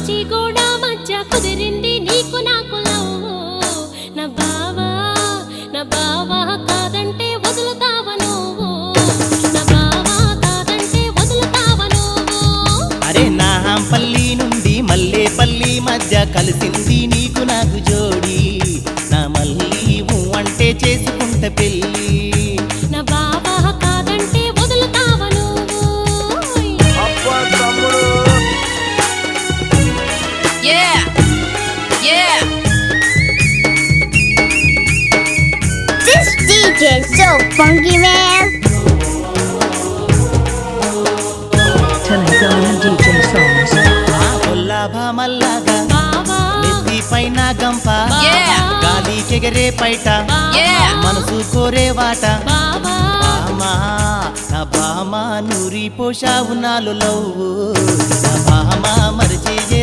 మంచి కూడా మధ్య కుదిరింది నీకు నాకు లవ్వు. నా బావా కాదంటే వదులుతావా నువ్వు, నా బావా కాదంటే వదులుతావా నువ్వు. అరే నా పల్లి నుండి మల్లేపల్లి మధ్య కలిసింది నీకు నాకు జోడి, నా మళ్ళీ అంటే చేసుకుంట పెళ్ళి. నా బావా కాదంటే వదులుతావా నువ్వు. Yeah, yeah. This DJ is so funky, man. Telegana DJ songs. ఆ కొల్లాభా మల్లాగా బావా నెత్తి పైన గంప, Yeah. గాలికెగరే పైట, Yeah. మనసు కోరే వాట. బావా బామా నా బామా నూరి పోషావు నాలు లవ్వు, నా బామా మరిచి